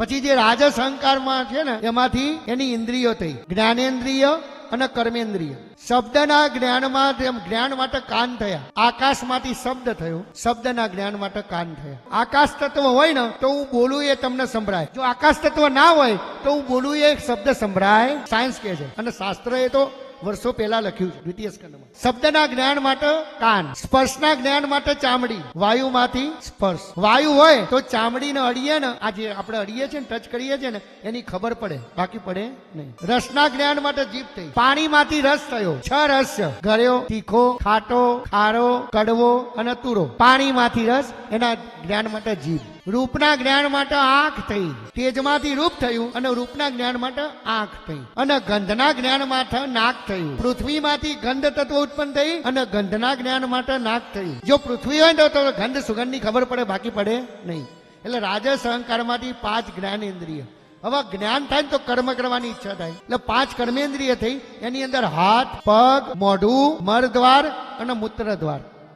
પછી જે રાજસ અહંકારમાં છે ને એમાંથી એની ઇન્દ્રિયો થઈ, જ્ઞાનેન્દ્રિય અને કર્મેન્દ્રિય. શબ્દના જ્ઞાનમાં જ્ઞાન માટે કાન થયા, આકાશમાંથી શબ્દ થયો, શબ્દના જ્ઞાન માટે કાન થયા. આકાશ તત્વ હોય ને તો હું બોલું એ તમને સંભળાય, જો આકાશ તત્વ ના હોય તો હું બોલું એ શબ્દ સંભળાય. સાયન્સ કહે છે અને શાસ્ત્ર એ તો વર્ષો પહેલા લખ્યું છે દ્વિતીય સ્કંદમાં. શબ્દના જ્ઞાન માટે કાન, સ્પર્શના જ્ઞાન માટે ચામડી, વાયુમાંથી સ્પર્શ. વાયુ હોય તો ચામડીને અડીએ ને, આ જે આપણે અડીએ છીએ ને, ટચ કરીએ છીએ ને, એની ખબર પડે, બાકી પડે નહીં. રસના જ્ઞાન માટે જીભ થઈ, પાણીમાંથી રસ થયો. 6 રસ છે, ગળ્યો, તીખો, ખાટો, ખારો, કડવો અને તુરો. પાણીમાંથી રસ, એના જ્ઞાન માટે જીભ. રૂપના જ્ઞાન માટે આંખ થઈ, તેજમાંથી રૂપ થયું અને રૂપના જ્ઞાન માટે આંખ થઈ. અને ગંધના જ્ઞાન માટે નાક થયું. પૃથ્વીમાંથી ગંધ તત્વ ઉત્પન્ન થઈ અને ગંધના જ્ઞાન માટે નાક થયું. જો પૃથ્વી હોય તો ગંધ સુગંધની ખબર પડે, બાકી પડે નહીં. એટલે રાજસ અહંકારમાંથી 5 જ્ઞાનેન્દ્રિય. હવે જ્ઞાન થાય ને તો કર્મ કરવાની ઈચ્છા થાય, એટલે 5 કર્મેન્દ્રિય થઈ. એની અંદર હાથ, પગ, મોઢું, મળ દ્વાર અને મૂત્ર દ્વાર.